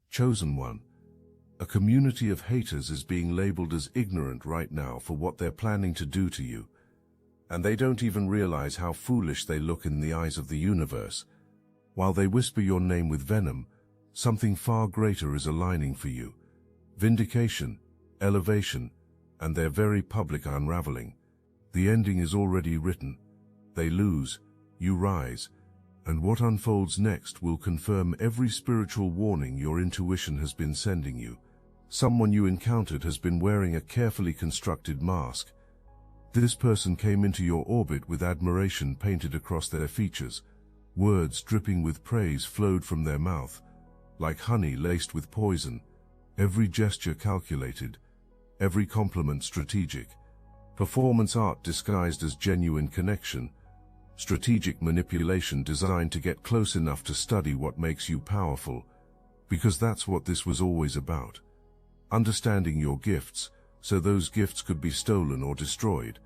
Chosen one. A community of haters is being labeled as ignorant right now for what they're planning to do to you. And they don't even realize how foolish they look in the eyes of the universe. While they whisper your name with venom, something far greater is aligning for you. Vindication, elevation, and their very public unraveling. The ending is already written. They lose, you rise, and what unfolds next will confirm every spiritual warning your intuition has been sending you. Someone you encountered has been wearing a carefully constructed mask. This person came into your orbit with admiration painted across their features. Words dripping with praise flowed from their mouth, like honey laced with poison. Every gesture calculated, every compliment strategic. Performance art disguised as genuine connection. Strategic manipulation designed to get close enough to study what makes you powerful. Because that's what this was always about. Understanding your gifts, so those gifts could be stolen or destroyed.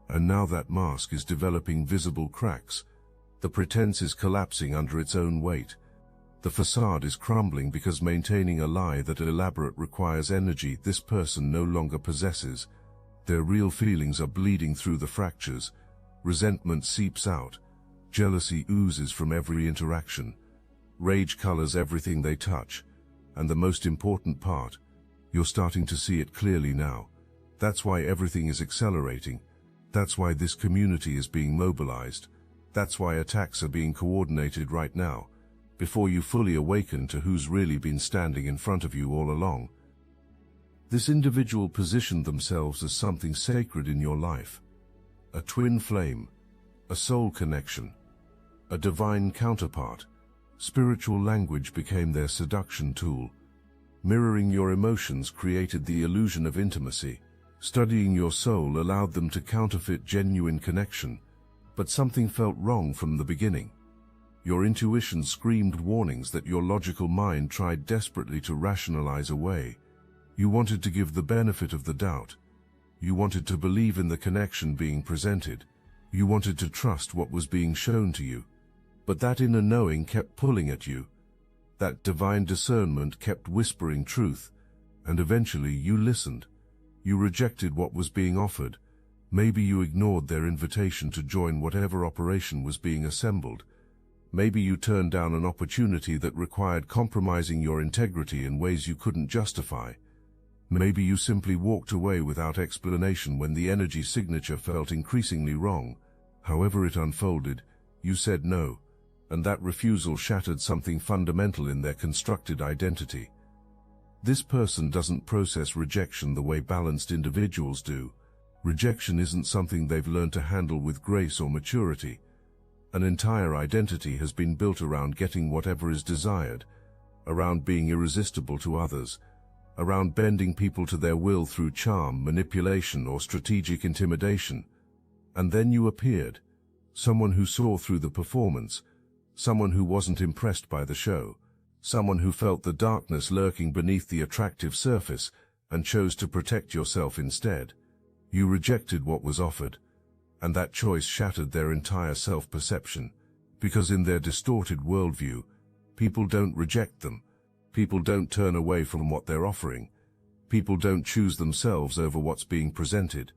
And now that mask is developing visible cracks. The pretense is collapsing under its own weight. The facade is crumbling because maintaining a lie that elaborate requires energy this person no longer possesses. Their real feelings are bleeding through the fractures. Resentment seeps out. Jealousy oozes from every interaction. Rage colors everything they touch. And the most important part, you're starting to see it clearly now. That's why everything is accelerating. That's why this community is being mobilized. That's why attacks are being coordinated right now, before you fully awaken to who's really been standing in front of you all along. This individual positioned themselves as something sacred in your life. A twin flame, a soul connection, a divine counterpart. Spiritual language became their seduction tool. Mirroring your emotions created the illusion of intimacy. Studying your soul allowed them to counterfeit genuine connection. But something felt wrong from the beginning. Your intuition screamed warnings that your logical mind tried desperately to rationalize away. You wanted to give the benefit of the doubt. You wanted to believe in the connection being presented. You wanted to trust what was being shown to you. But that inner knowing kept pulling at you. That divine discernment kept whispering truth. And eventually you listened. You rejected what was being offered. Maybe you ignored their invitation to join whatever operation was being assembled. Maybe you turned down an opportunity that required compromising your integrity in ways you couldn't justify. Maybe you simply walked away without explanation when the energy signature felt increasingly wrong. However it unfolded, you said no, and that refusal shattered something fundamental in their constructed identity. This person doesn't process rejection the way balanced individuals do. Rejection isn't something they've learned to handle with grace or maturity. An entire identity has been built around getting whatever is desired, around being irresistible to others, around bending people to their will through charm, manipulation, or strategic intimidation. And then you appeared, someone who saw through the performance, someone who wasn't impressed by the show, someone who felt the darkness lurking beneath the attractive surface and chose to protect yourself instead. You rejected what was offered, and that choice shattered their entire self-perception, because in their distorted worldview, people don't reject them. People don't turn away from what they're offering. People don't choose themselves over what's being presented.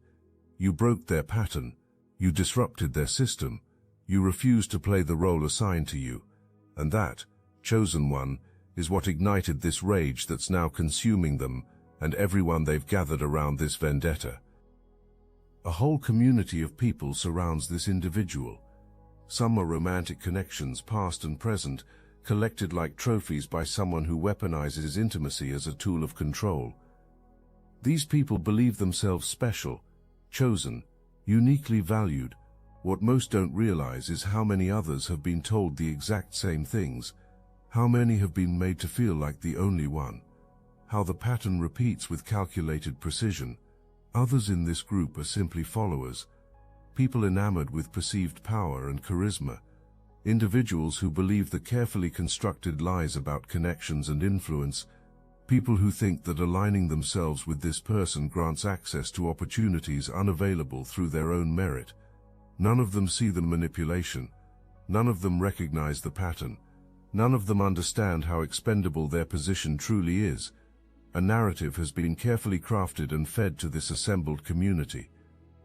You broke their pattern. You disrupted their system. You refused to play the role assigned to you. And that, chosen one, is what ignited this rage that's now consuming them and everyone they've gathered around this vendetta. A whole community of people surrounds this individual. Some are romantic connections, past and present, collected like trophies by someone who weaponizes intimacy as a tool of control. These people believe themselves special, chosen, uniquely valued. What most don't realize is how many others have been told the exact same things, how many have been made to feel like the only one, how the pattern repeats with calculated precision. Others in this group are simply followers, people enamored with perceived power and charisma, individuals who believe the carefully constructed lies about connections and influence, people who think that aligning themselves with this person grants access to opportunities unavailable through their own merit. None of them see the manipulation. None of them recognize the pattern. None of them understand how expendable their position truly is. A narrative has been carefully crafted and fed to this assembled community.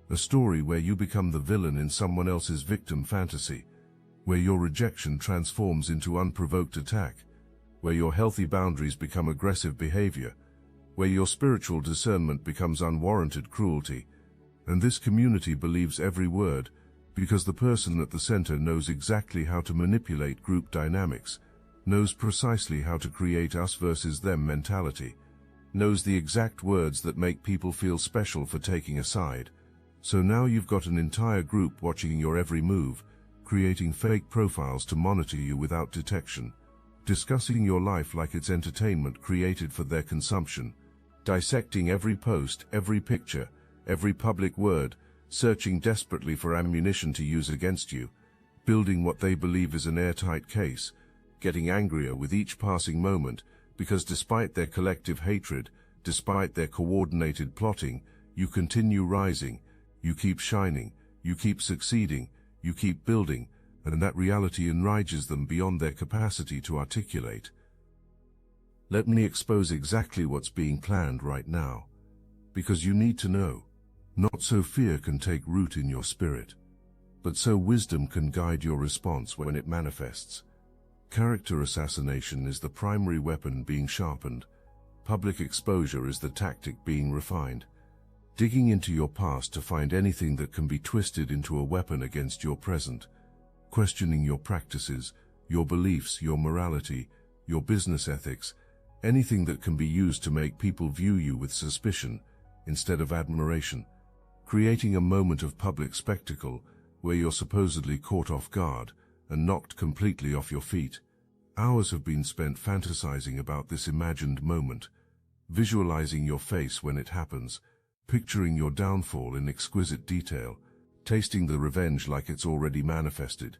A story where you become the villain in someone else's victim fantasy, where your rejection transforms into unprovoked attack, where your healthy boundaries become aggressive behavior, where your spiritual discernment becomes unwarranted cruelty. And this community believes every word, because the person at the center knows exactly how to manipulate group dynamics, knows precisely how to create us versus them mentality, knows the exact words that make people feel special for taking a side. So now you've got an entire group watching your every move, creating fake profiles to monitor you without detection, discussing your life like it's entertainment created for their consumption, dissecting every post, every picture, every public word, searching desperately for ammunition to use against you, building what they believe is an airtight case, getting angrier with each passing moment, because despite their collective hatred, despite their coordinated plotting, you continue rising, you keep shining, you keep succeeding, you keep building, and that reality enrages them beyond their capacity to articulate. Let me expose exactly what's being planned right now, because you need to know. Not so fear can take root in your spirit, but so wisdom can guide your response when it manifests. Character assassination is the primary weapon being sharpened. Public exposure is the tactic being refined. Digging into your past to find anything that can be twisted into a weapon against your present. Questioning your practices, your beliefs, your morality, your business ethics, anything that can be used to make people view you with suspicion instead of admiration. Creating a moment of public spectacle where you're supposedly caught off guard and knocked completely off your feet. Hours have been spent fantasizing about this imagined moment, visualizing your face when it happens, picturing your downfall in exquisite detail, tasting the revenge like it's already manifested.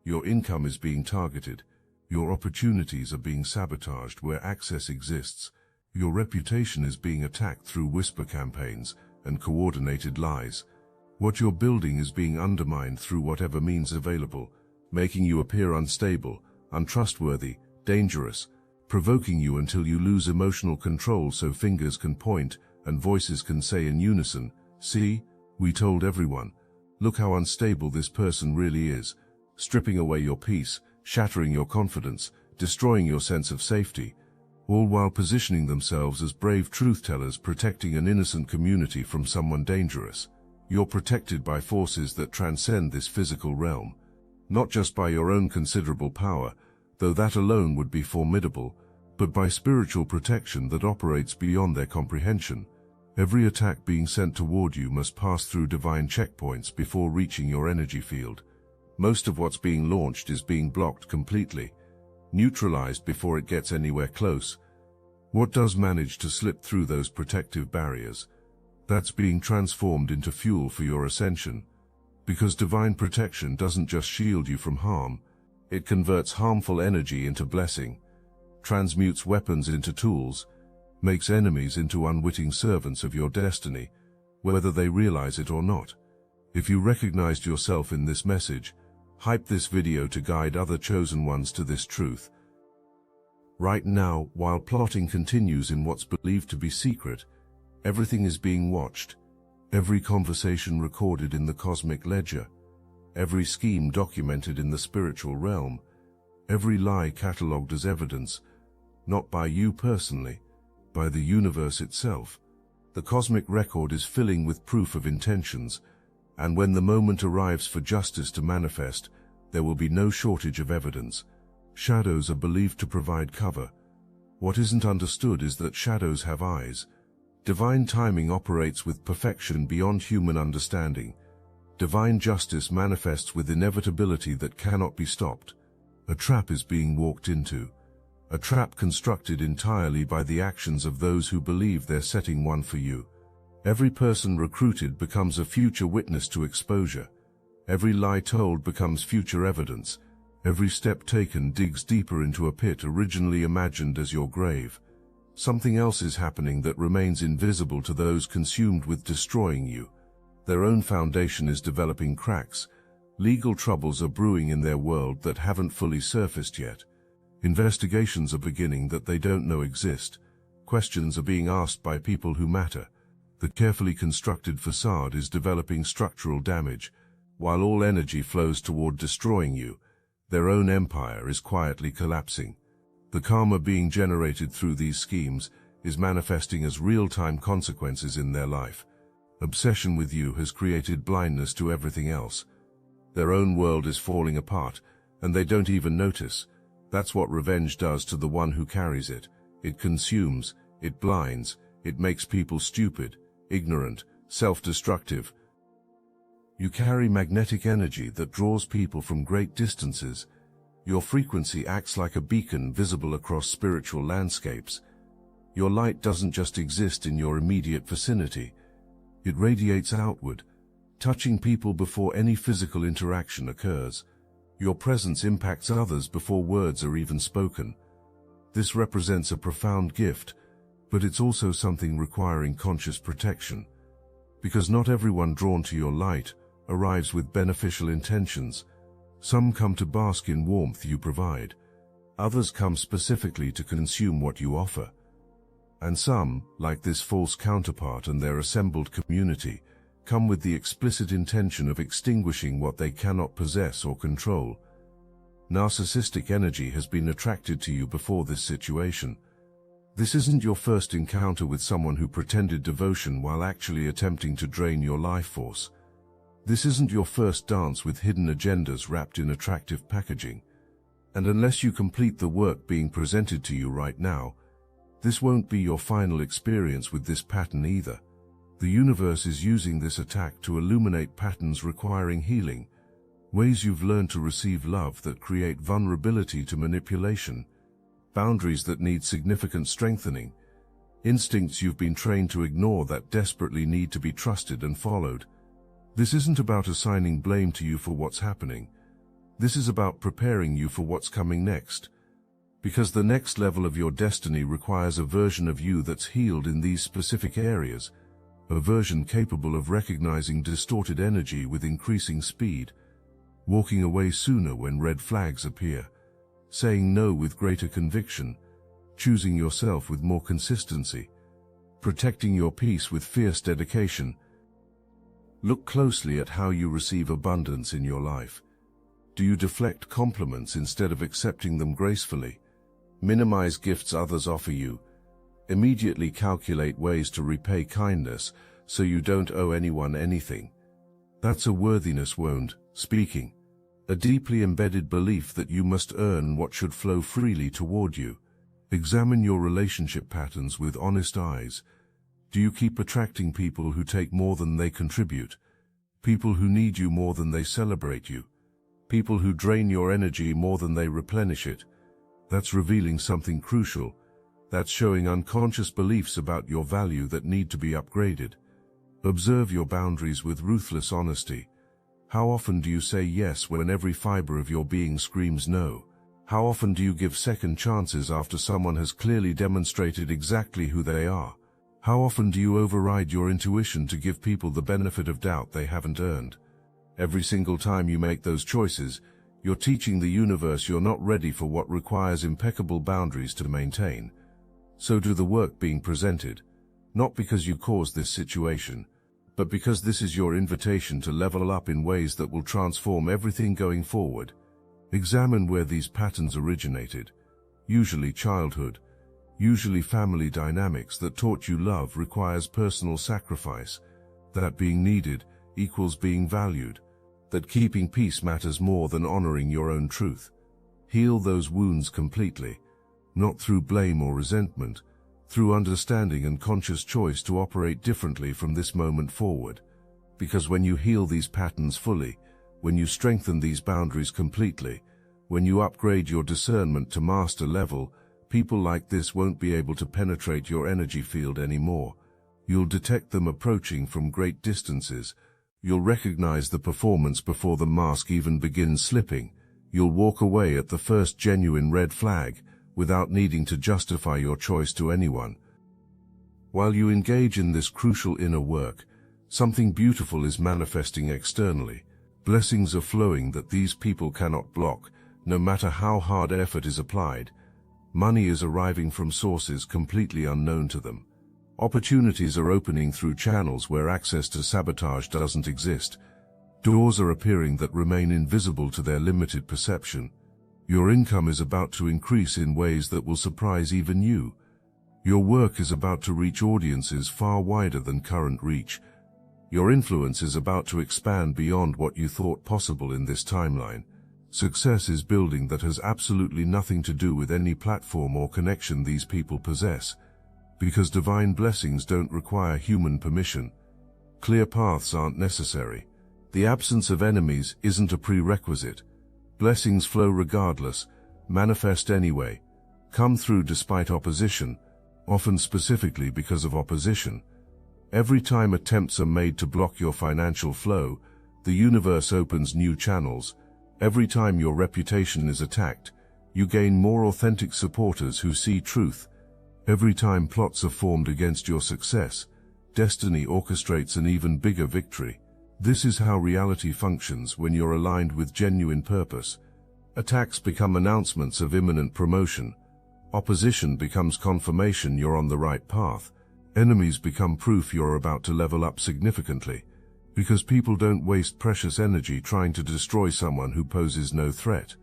Your income is being targeted, your opportunities are being sabotaged where access exists, your reputation is being attacked through whisper campaigns and coordinated lies. What you're building is being undermined through whatever means available, making you appear unstable, untrustworthy, dangerous, provoking you until you lose emotional control so fingers can point and voices can say in unison, "See, we told everyone. Look how unstable this person really is," stripping away your peace, shattering your confidence, destroying your sense of safety, all while positioning themselves as brave truth-tellers protecting an innocent community from someone dangerous. You're protected by forces that transcend this physical realm, not just by your own considerable power, though that alone would be formidable, but by spiritual protection that operates beyond their comprehension. Every attack being sent toward you must pass through divine checkpoints before reaching your energy field. Most of what's being launched is being blocked completely, neutralized before it gets anywhere close. What does manage to slip through those protective barriers? That's being transformed into fuel for your ascension. Because divine protection doesn't just shield you from harm, it converts harmful energy into blessing, transmutes weapons into tools, makes enemies into unwitting servants of your destiny, whether they realize it or not. If you recognized yourself in this message, hype this video to guide other chosen ones to this truth. Right now, while plotting continues in what's believed to be secret, everything is being watched. Every conversation recorded in the cosmic ledger, every scheme documented in the spiritual realm, every lie catalogued as evidence, not by you personally, by the universe itself. The cosmic record is filling with proof of intentions, and when the moment arrives for justice to manifest, there will be no shortage of evidence. Shadows are believed to provide cover. What isn't understood is that shadows have eyes. Divine timing operates with perfection beyond human understanding. Divine justice manifests with inevitability that cannot be stopped. A trap is being walked into. A trap constructed entirely by the actions of those who believe they're setting one for you. Every person recruited becomes a future witness to exposure. Every lie told becomes future evidence. Every step taken digs deeper into a pit originally imagined as your grave. Something else is happening that remains invisible to those consumed with destroying you. Their own foundation is developing cracks. Legal troubles are brewing in their world that haven't fully surfaced yet. Investigations are beginning that they don't know exist. Questions are being asked by people who matter. The carefully constructed facade is developing structural damage. While all energy flows toward destroying you, their own empire is quietly collapsing. The karma being generated through these schemes is manifesting as real-time consequences in their life. Obsession with you has created blindness to everything else. Their own world is falling apart, and they don't even notice. That's what revenge does to the one who carries it. It consumes, it blinds, it makes people stupid, ignorant, self-destructive. You carry magnetic energy that draws people from great distances. Your frequency acts like a beacon visible across spiritual landscapes. Your light doesn't just exist in your immediate vicinity. It radiates outward, touching people before any physical interaction occurs. Your presence impacts others before words are even spoken. This represents a profound gift, but it's also something requiring conscious protection. Because not everyone drawn to your light arrives with beneficial intentions. Some come to bask in warmth you provide. Others come specifically to consume what you offer. And some, like this false counterpart and their assembled community, come with the explicit intention of extinguishing what they cannot possess or control. Narcissistic energy has been attracted to you before this situation. This isn't your first encounter with someone who pretended devotion while actually attempting to drain your life force. This isn't your first dance with hidden agendas wrapped in attractive packaging. And unless you complete the work being presented to you right now, this won't be your final experience with this pattern either. The universe is using this attack to illuminate patterns requiring healing, ways you've learned to receive love that create vulnerability to manipulation, boundaries that need significant strengthening, instincts you've been trained to ignore that desperately need to be trusted and followed. This isn't about assigning blame to you for what's happening. This is about preparing you for what's coming next. Because the next level of your destiny requires a version of you that's healed in these specific areas, a version capable of recognizing distorted energy with increasing speed, walking away sooner when red flags appear, saying no with greater conviction, choosing yourself with more consistency, protecting your peace with fierce dedication. Look closely at how you receive abundance in your life. Do you deflect compliments instead of accepting them gracefully? Minimize gifts others offer you. Immediately calculate ways to repay kindness so you don't owe anyone anything. That's a worthiness wound, speaking. A deeply embedded belief that you must earn what should flow freely toward you. Examine your relationship patterns with honest eyes. Do you keep attracting people who take more than they contribute? People who need you more than they celebrate you? People who drain your energy more than they replenish it? That's revealing something crucial. That's showing unconscious beliefs about your value that need to be upgraded. Observe your boundaries with ruthless honesty. How often do you say yes when every fiber of your being screams no? How often do you give second chances after someone has clearly demonstrated exactly who they are? How often do you override your intuition to give people the benefit of doubt they haven't earned? Every single time you make those choices, you're teaching the universe you're not ready for what requires impeccable boundaries to maintain. So do the work being presented, not because you caused this situation, but because this is your invitation to level up in ways that will transform everything going forward. Examine where these patterns originated. Usually childhood, usually family dynamics that taught you love requires personal sacrifice, that being needed equals being valued, that keeping peace matters more than honoring your own truth. Heal those wounds completely, not through blame or resentment, through understanding and conscious choice to operate differently from this moment forward. Because when you heal these patterns fully, when you strengthen these boundaries completely, when you upgrade your discernment to master level, people like this won't be able to penetrate your energy field anymore. You'll detect them approaching from great distances. You'll recognize the performance before the mask even begins slipping. You'll walk away at the first genuine red flag, without needing to justify your choice to anyone. While you engage in this crucial inner work, something beautiful is manifesting externally. Blessings are flowing that these people cannot block, no matter how hard effort is applied, money is arriving from sources completely unknown to them. Opportunities are opening through channels where access to sabotage doesn't exist. Doors are appearing that remain invisible to their limited perception. Your income is about to increase in ways that will surprise even you. Your work is about to reach audiences far wider than current reach. Your influence is about to expand beyond what you thought possible in this timeline. Success is building that has absolutely nothing to do with any platform or connection these people possess. Because divine blessings don't require human permission. Clear paths aren't necessary. The absence of enemies isn't a prerequisite. Blessings flow regardless, manifest anyway, come through despite opposition, often specifically because of opposition. Every time attempts are made to block your financial flow, the universe opens new channels. Every time your reputation is attacked, you gain more authentic supporters who see truth. Every time plots are formed against your success, destiny orchestrates an even bigger victory. This is how reality functions when you're aligned with genuine purpose. Attacks become announcements of imminent promotion. Opposition becomes confirmation you're on the right path. Enemies become proof you're about to level up significantly. Because people don't waste precious energy trying to destroy someone who poses no threat.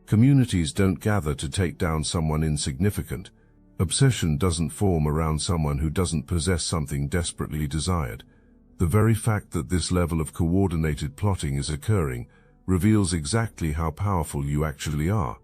Communities don't gather to take down someone insignificant. Obsession doesn't form around someone who doesn't possess something desperately desired. The very fact that this level of coordinated plotting is occurring reveals exactly how powerful you actually are.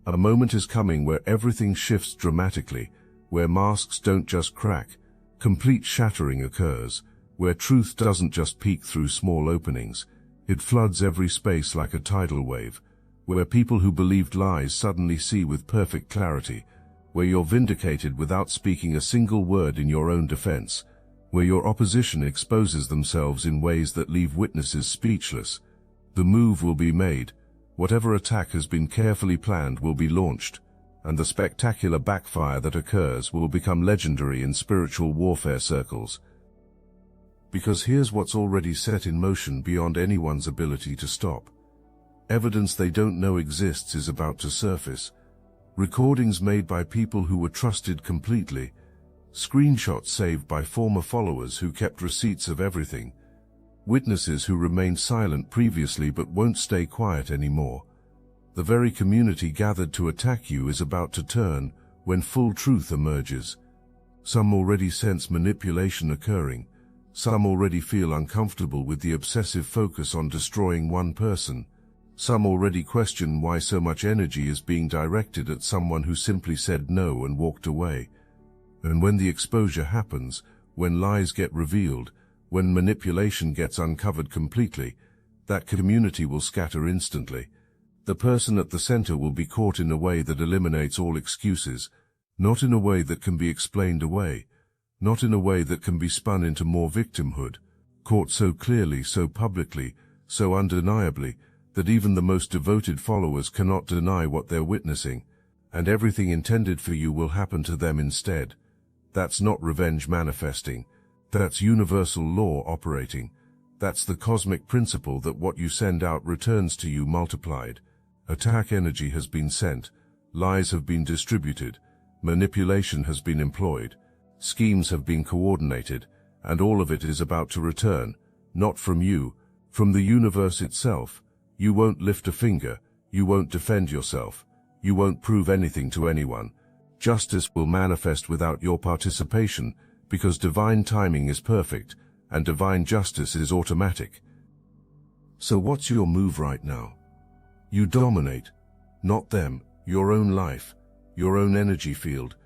A moment is coming where everything shifts dramatically, where masks don't just crack, complete shattering occurs, where truth doesn't just peek through small openings, it floods every space like a tidal wave, where people who believed lies suddenly see with perfect clarity, where you're vindicated without speaking a single word in your own defense, where your opposition exposes themselves in ways that leave witnesses speechless. The move will be made, whatever attack has been carefully planned will be launched, and the spectacular backfire that occurs will become legendary in spiritual warfare circles. Because here's what's already set in motion beyond anyone's ability to stop. Evidence they don't know exists is about to surface. Recordings made by people who were trusted completely. Screenshots saved by former followers who kept receipts of everything. Witnesses who remained silent previously but won't stay quiet anymore. The very community gathered to attack you is about to turn when full truth emerges. Some already sense manipulation occurring. Some already feel uncomfortable with the obsessive focus on destroying one person. Some already question why so much energy is being directed at someone who simply said no and walked away. And when the exposure happens, when lies get revealed, when manipulation gets uncovered completely, that community will scatter instantly. The person at the center will be caught in a way that eliminates all excuses, not in a way that can be explained away. Not in a way that can be spun into more victimhood, caught so clearly, so publicly, so undeniably, that even the most devoted followers cannot deny what they're witnessing, and everything intended for you will happen to them instead. That's not revenge manifesting. That's universal law operating. That's the cosmic principle that what you send out returns to you multiplied. Attack energy has been sent, lies have been distributed, manipulation has been employed. Schemes have been coordinated, and all of it is about to return, not from you, from the universe itself. You won't lift a finger, you won't defend yourself, you won't prove anything to anyone. Justice will manifest without your participation, because divine timing is perfect, and divine justice is automatic. So what's your move right now? You dominate, not them, your own life, your own energy field,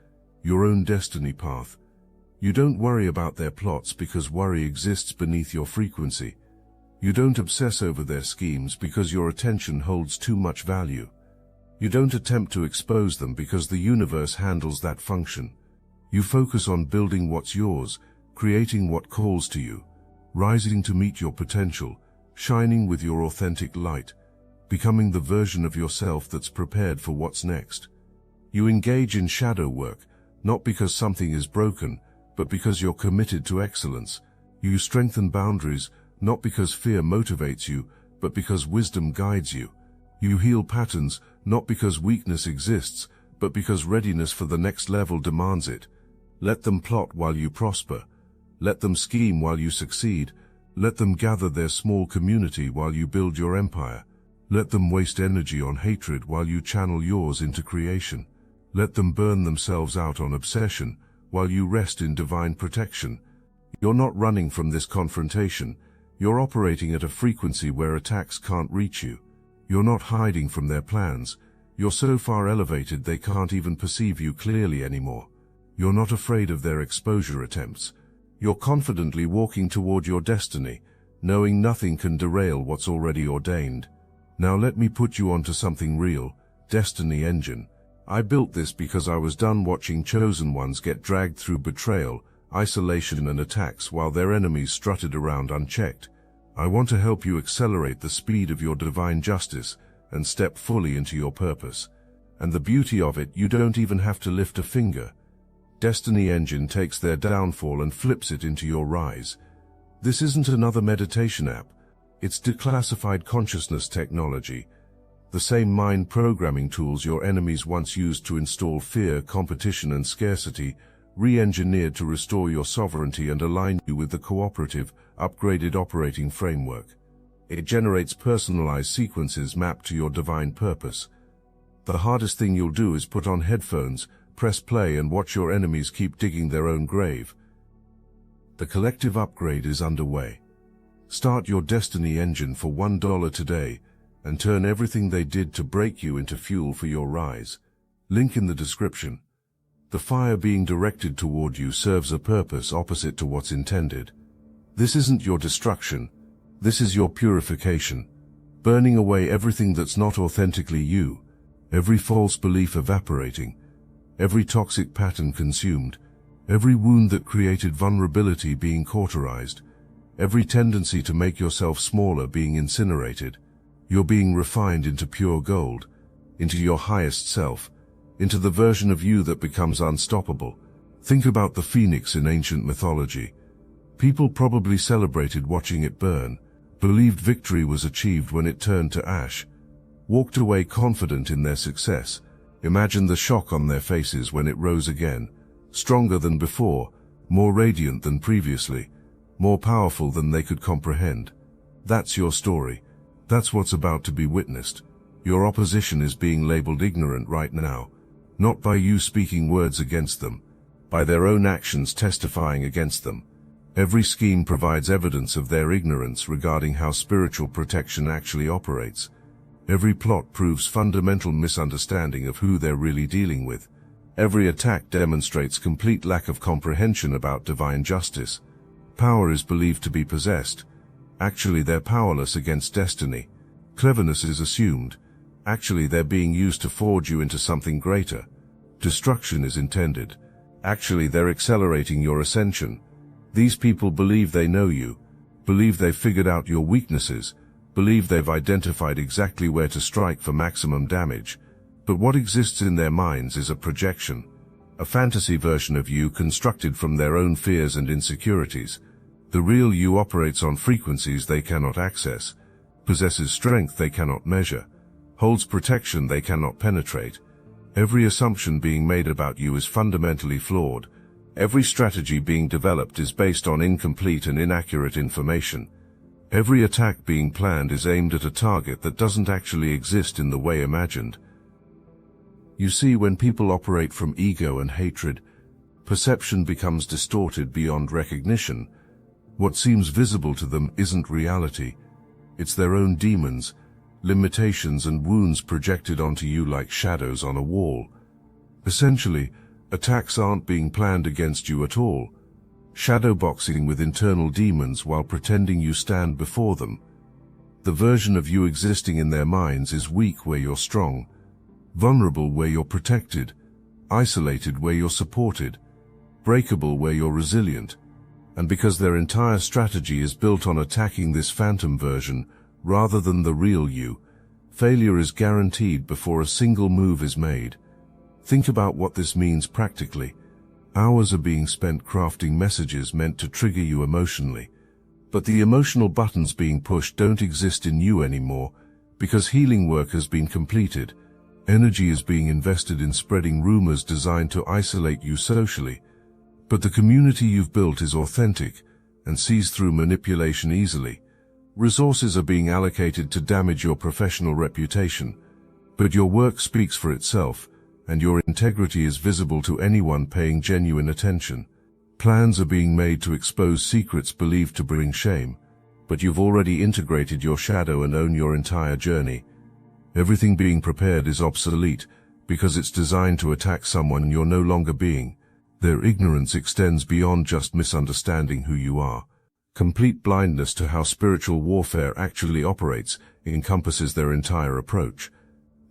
your own destiny path. You don't worry about their plots because worry exists beneath your frequency. You don't obsess over their schemes because your attention holds too much value. You don't attempt to expose them because the universe handles that function. You focus on building what's yours, creating what calls to you, rising to meet your potential, shining with your authentic light, becoming the version of yourself that's prepared for what's next. You engage in shadow work, not because something is broken, but because you're committed to excellence. You strengthen boundaries, not because fear motivates you, but because wisdom guides you. You heal patterns, not because weakness exists, but because readiness for the next level demands it. Let them plot while you prosper. Let them scheme while you succeed. Let them gather their small community while you build your empire. Let them waste energy on hatred while you channel yours into creation. Let them burn themselves out on obsession while you rest in divine protection. You're not running from this confrontation. You're operating at a frequency where attacks can't reach you. You're not hiding from their plans. You're so far elevated they can't even perceive you clearly anymore. You're not afraid of their exposure attempts. You're confidently walking toward your destiny, knowing nothing can derail what's already ordained. Now let me put you onto something real, Destiny Engine. I built this because I was done watching chosen ones get dragged through betrayal, isolation and attacks while their enemies strutted around unchecked. I want to help you accelerate the speed of your divine justice and step fully into your purpose. And the beauty of it, you don't even have to lift a finger. Destiny Engine takes their downfall and flips it into your rise. This isn't another meditation app. It's declassified consciousness technology. The same mind programming tools your enemies once used to install fear, competition and scarcity, re-engineered to restore your sovereignty and align you with the cooperative, upgraded operating framework. It generates personalized sequences mapped to your divine purpose. The hardest thing you'll do is put on headphones, press play and watch your enemies keep digging their own grave. The collective upgrade is underway. Start your Destiny Engine for $1 today and turn everything they did to break you into fuel for your rise. Link in the description. The fire being directed toward you serves a purpose opposite to what's intended. This isn't your destruction. This is your purification, burning away everything that's not authentically you, every false belief evaporating, every toxic pattern consumed, every wound that created vulnerability being cauterized, every tendency to make yourself smaller being incinerated. You're being refined into pure gold, into your highest self, into the version of you that becomes unstoppable. Think about the phoenix in ancient mythology. People probably celebrated watching it burn, believed victory was achieved when it turned to ash, walked away confident in their success, imagined the shock on their faces when it rose again, stronger than before, more radiant than previously, more powerful than they could comprehend. That's your story. That's what's about to be witnessed. Your opposition is being labeled ignorant right now, not by you speaking words against them, by their own actions testifying against them. Every scheme provides evidence of their ignorance regarding how spiritual protection actually operates. Every plot proves fundamental misunderstanding of who they're really dealing with. Every attack demonstrates complete lack of comprehension about divine justice. Power is believed to be possessed. Actually, they're powerless against destiny. Cleverness is assumed. Actually, they're being used to forge you into something greater. Destruction is intended. Actually, they're accelerating your ascension. These people believe they know you, believe they've figured out your weaknesses, believe they've identified exactly where to strike for maximum damage. But what exists in their minds is a projection, a fantasy version of you constructed from their own fears and insecurities. The real you operates on frequencies they cannot access, possesses strength they cannot measure, holds protection they cannot penetrate. Every assumption being made about you is fundamentally flawed. Every strategy being developed is based on incomplete and inaccurate information. Every attack being planned is aimed at a target that doesn't actually exist in the way imagined. You see, when people operate from ego and hatred, perception becomes distorted beyond recognition. What seems visible to them isn't reality. It's their own demons, limitations and wounds projected onto you like shadows on a wall. Essentially, attacks aren't being planned against you at all. Shadowboxing with internal demons while pretending you stand before them. The version of you existing in their minds is weak where you're strong, vulnerable where you're protected, isolated where you're supported, breakable where you're resilient. And because their entire strategy is built on attacking this phantom version rather than the real you, failure is guaranteed before a single move is made. Think about what this means practically. Hours are being spent crafting messages meant to trigger you emotionally. But the emotional buttons being pushed don't exist in you anymore. Because healing work has been completed, energy is being invested in spreading rumors designed to isolate you socially. But the community you've built is authentic and sees through manipulation easily. Resources are being allocated to damage your professional reputation, but your work speaks for itself, and your integrity is visible to anyone paying genuine attention. Plans are being made to expose secrets believed to bring shame, but you've already integrated your shadow and own your entire journey. Everything being prepared is obsolete because it's designed to attack someone you're no longer being. Their ignorance extends beyond just misunderstanding who you are. Complete blindness to how spiritual warfare actually operates encompasses their entire approach.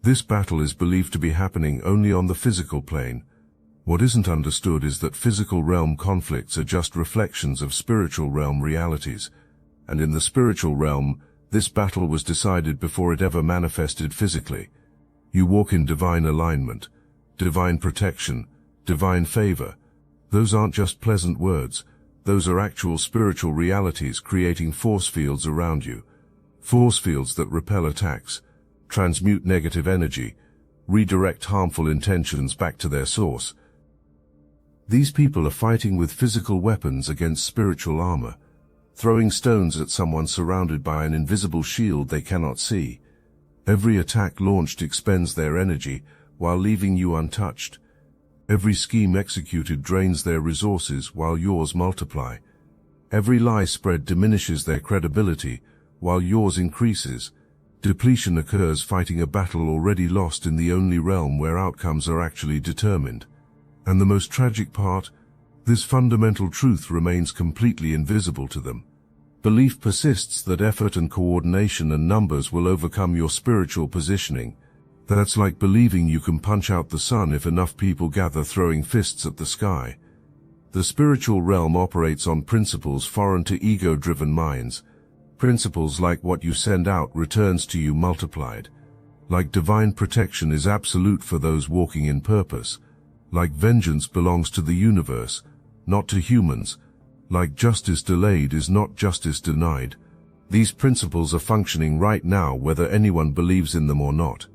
This battle is believed to be happening only on the physical plane. What isn't understood is that physical realm conflicts are just reflections of spiritual realm realities. And in the spiritual realm, this battle was decided before it ever manifested physically. You walk in divine alignment, divine protection, divine favor. Those aren't just pleasant words. Those are actual spiritual realities creating force fields around you. Force fields that repel attacks, transmute negative energy, redirect harmful intentions back to their source. These people are fighting with physical weapons against spiritual armor, throwing stones at someone surrounded by an invisible shield they cannot see. Every attack launched expends their energy while leaving you untouched. Every scheme executed drains their resources while yours multiply. Every lie spread diminishes their credibility while yours increases. Depletion occurs fighting a battle already lost in the only realm where outcomes are actually determined. And the most tragic part, this fundamental truth remains completely invisible to them. Belief persists that effort and coordination and numbers will overcome your spiritual positioning. That's like believing you can punch out the sun if enough people gather throwing fists at the sky. The spiritual realm operates on principles foreign to ego-driven minds. Principles like what you send out returns to you multiplied. Like divine protection is absolute for those walking in purpose. Like vengeance belongs to the universe, not to humans. Like justice delayed is not justice denied. These principles are functioning right now whether anyone believes in them or not.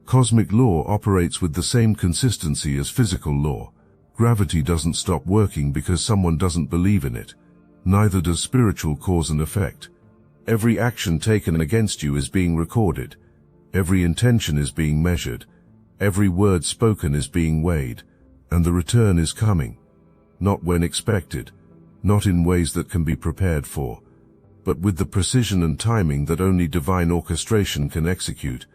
Cosmic law operates with the same consistency as physical law. Gravity doesn't stop working because someone doesn't believe in it. Neither does spiritual cause and effect. Every action taken against you is being recorded. Every intention is being measured. Every word spoken is being weighed. And the return is coming. Not when expected. Not in ways that can be prepared for. But with the precision and timing that only divine orchestration can execute.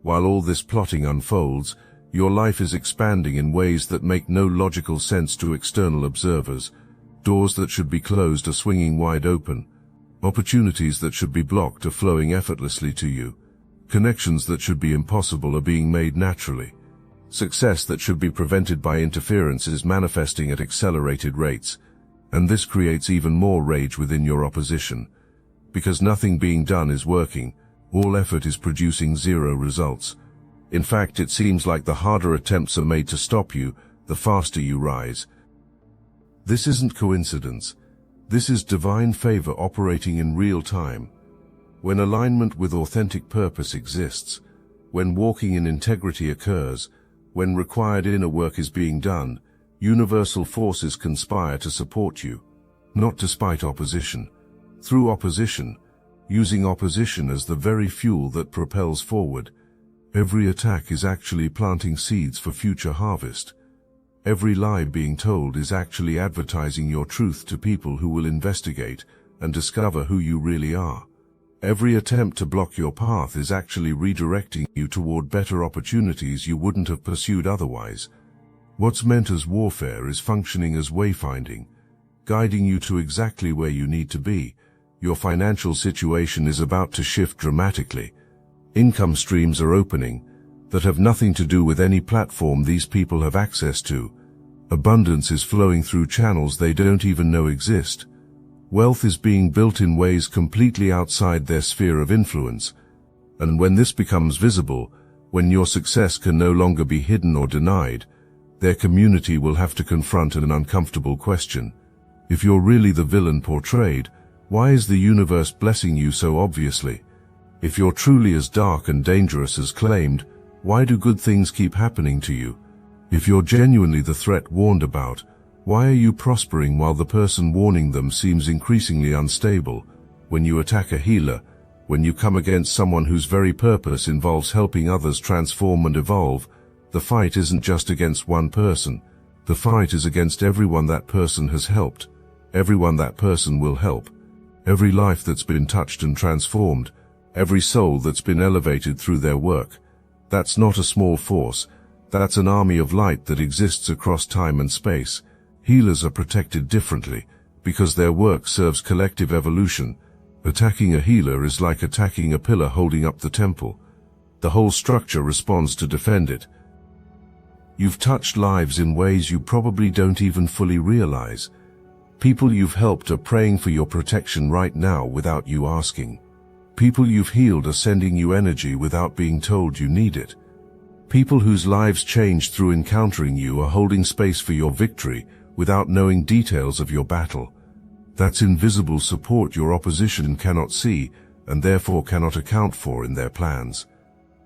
While all this plotting unfolds, your life is expanding in ways that make no logical sense to external observers. Doors that should be closed are swinging wide open. Opportunities that should be blocked are flowing effortlessly to you. Connections that should be impossible are being made naturally. Success that should be prevented by interference is manifesting at accelerated rates. And this creates even more rage within your opposition. Because nothing being done is working, all effort is producing zero results. In fact, it seems like the harder attempts are made to stop you, the faster you rise. This isn't coincidence. This is divine favor operating in real time. When alignment with authentic purpose exists, when walking in integrity occurs, when required inner work is being done, universal forces conspire to support you, not despite opposition. Through opposition, using opposition as the very fuel that propels forward, every attack is actually planting seeds for future harvest. Every lie being told is actually advertising your truth to people who will investigate and discover who you really are. Every attempt to block your path is actually redirecting you toward better opportunities you wouldn't have pursued otherwise. What's meant as warfare is functioning as wayfinding, guiding you to exactly where you need to be. Your financial situation is about to shift dramatically. Income streams are opening that have nothing to do with any platform these people have access to. Abundance is flowing through channels they don't even know exist. Wealth is being built in ways completely outside their sphere of influence. And when this becomes visible, when your success can no longer be hidden or denied, their community will have to confront an uncomfortable question. If you're really the villain portrayed, why is the universe blessing you so obviously? If you're truly as dark and dangerous as claimed, why do good things keep happening to you? If you're genuinely the threat warned about, why are you prospering while the person warning them seems increasingly unstable? When you attack a healer, when you come against someone whose very purpose involves helping others transform and evolve, the fight isn't just against one person. The fight is against everyone that person has helped, everyone that person will help, every life that's been touched and transformed, every soul that's been elevated through their work. That's not a small force. That's an army of light that exists across time and space. Healers are protected differently, because their work serves collective evolution. Attacking a healer is like attacking a pillar holding up the temple. The whole structure responds to defend it. You've touched lives in ways you probably don't even fully realize. People you've helped are praying for your protection right now without you asking. People you've healed are sending you energy without being told you need it. People whose lives changed through encountering you are holding space for your victory without knowing details of your battle. That's invisible support your opposition cannot see and therefore cannot account for in their plans.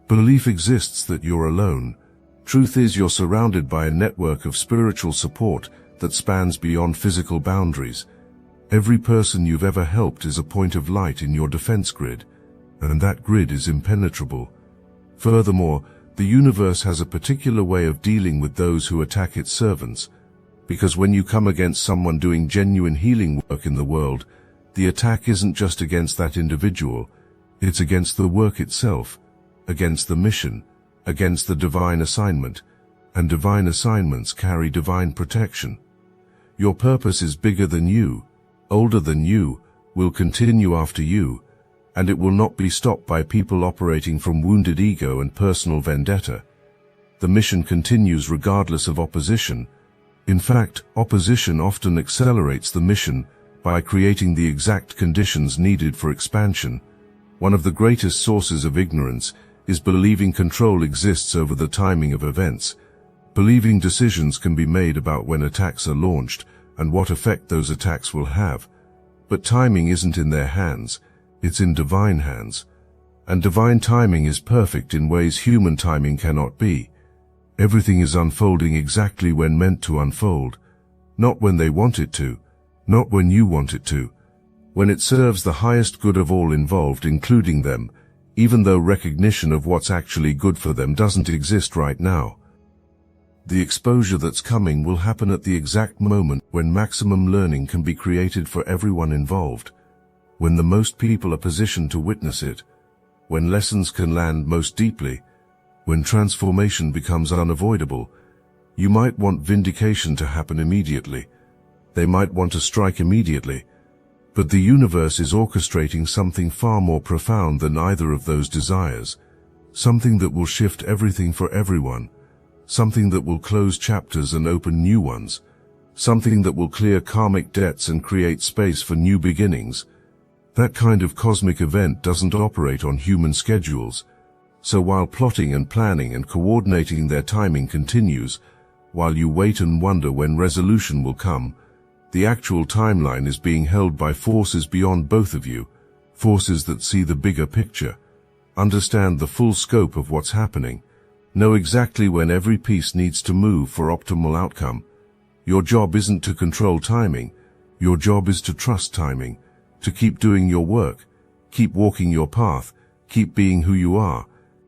Belief exists that you're alone. Truth is you're surrounded by a network of spiritual support that spans beyond physical boundaries. Every person you've ever helped is a point of light in your defense grid, and that grid is impenetrable. Furthermore, the universe has a particular way of dealing with those who attack its servants, because when you come against someone doing genuine healing work in the world, the attack isn't just against that individual, it's against the work itself, against the mission, against the divine assignment, and divine assignments carry divine protection. Your purpose is bigger than you, older than you, will continue after you, and it will not be stopped by people operating from wounded ego and personal vendetta. The mission continues regardless of opposition. In fact, opposition often accelerates the mission by creating the exact conditions needed for expansion. One of the greatest sources of ignorance is believing control exists over the timing of events, believing decisions can be made about when attacks are launched and what effect those attacks will have. But timing isn't in their hands, it's in divine hands. And divine timing is perfect in ways human timing cannot be. Everything is unfolding exactly when meant to unfold, not when they want it to, not when you want it to, when it serves the highest good of all involved, including them, even though recognition of what's actually good for them doesn't exist right now. The exposure that's coming will happen at the exact moment when maximum learning can be created for everyone involved, when the most people are positioned to witness it, when lessons can land most deeply, when transformation becomes unavoidable. You might want vindication to happen immediately. They might want to strike immediately. But the universe is orchestrating something far more profound than either of those desires, something that will shift everything for everyone, something that will close chapters and open new ones, something that will clear karmic debts and create space for new beginnings. That kind of cosmic event doesn't operate on human schedules, so while plotting and planning and coordinating their timing continues, while you wait and wonder when resolution will come, the actual timeline is being held by forces beyond both of you, forces that see the bigger picture, understand the full scope of what's happening, know exactly when every piece needs to move for optimal outcome. Your job isn't to control timing, your job is to trust timing, to keep doing your work, keep walking your path, keep being who you are,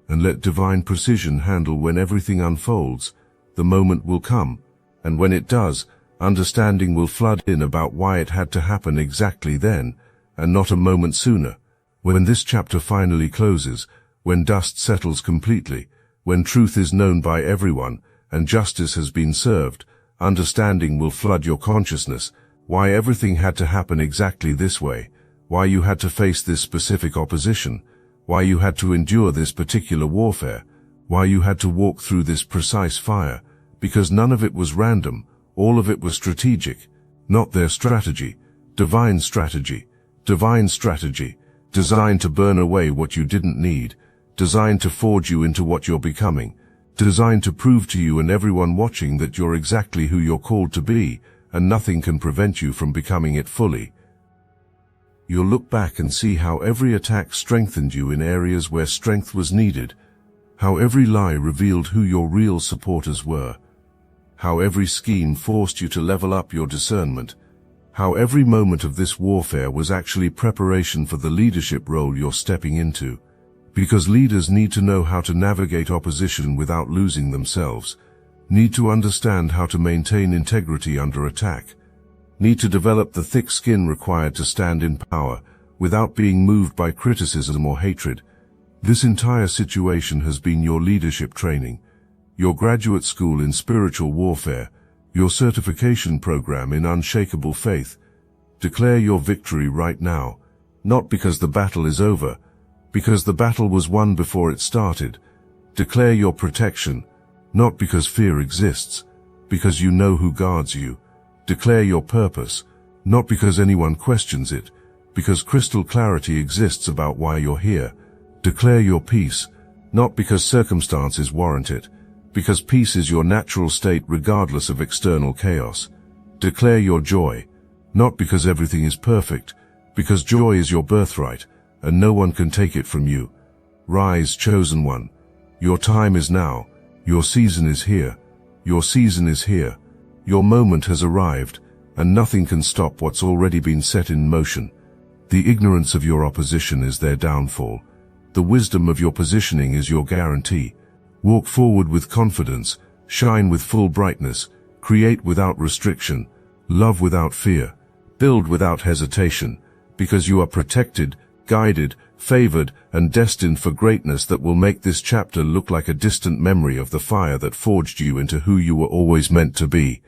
and let divine precision handle when everything unfolds. The moment will come, and when it does, understanding will flood in about why it had to happen exactly then, and not a moment sooner. When this chapter finally closes, when dust settles completely, when truth is known by everyone, and justice has been served, understanding will flood your consciousness, why everything had to happen exactly this way, why you had to face this specific opposition, why you had to endure this particular warfare, why you had to walk through this precise fire, because none of it was random, all of it was strategic, not their strategy, divine strategy, designed to burn away what you didn't need, designed to forge you into what you're becoming, designed to prove to you and everyone watching that you're exactly who you're called to be, and nothing can prevent you from becoming it fully. You'll look back and see how every attack strengthened you in areas where strength was needed, how every lie revealed who your real supporters were, how every scheme forced you to level up your discernment, how every moment of this warfare was actually preparation for the leadership role you're stepping into. Because leaders need to know how to navigate opposition without losing themselves, need to understand how to maintain integrity under attack, need to develop the thick skin required to stand in power without being moved by criticism or hatred. This entire situation has been your leadership training, your graduate school in spiritual warfare, your certification program in unshakable faith. Declare your victory right now, not because the battle is over, because the battle was won before it started. Declare your protection, not because fear exists, because you know who guards you. Declare your purpose, not because anyone questions it, because crystal clarity exists about why you're here. Declare your peace, not because circumstances warrant it, because peace is your natural state regardless of external chaos. Declare your joy, not because everything is perfect, because joy is your birthright, and no one can take it from you. Rise, chosen one. Your time is now. Your season is here. Your season is here. Your moment has arrived, and nothing can stop what's already been set in motion. The ignorance of your opposition is their downfall. The wisdom of your positioning is your guarantee. Walk forward with confidence, shine with full brightness, create without restriction, love without fear, build without hesitation, because you are protected, guided, favored, and destined for greatness that will make this chapter look like a distant memory of the fire that forged you into who you were always meant to be.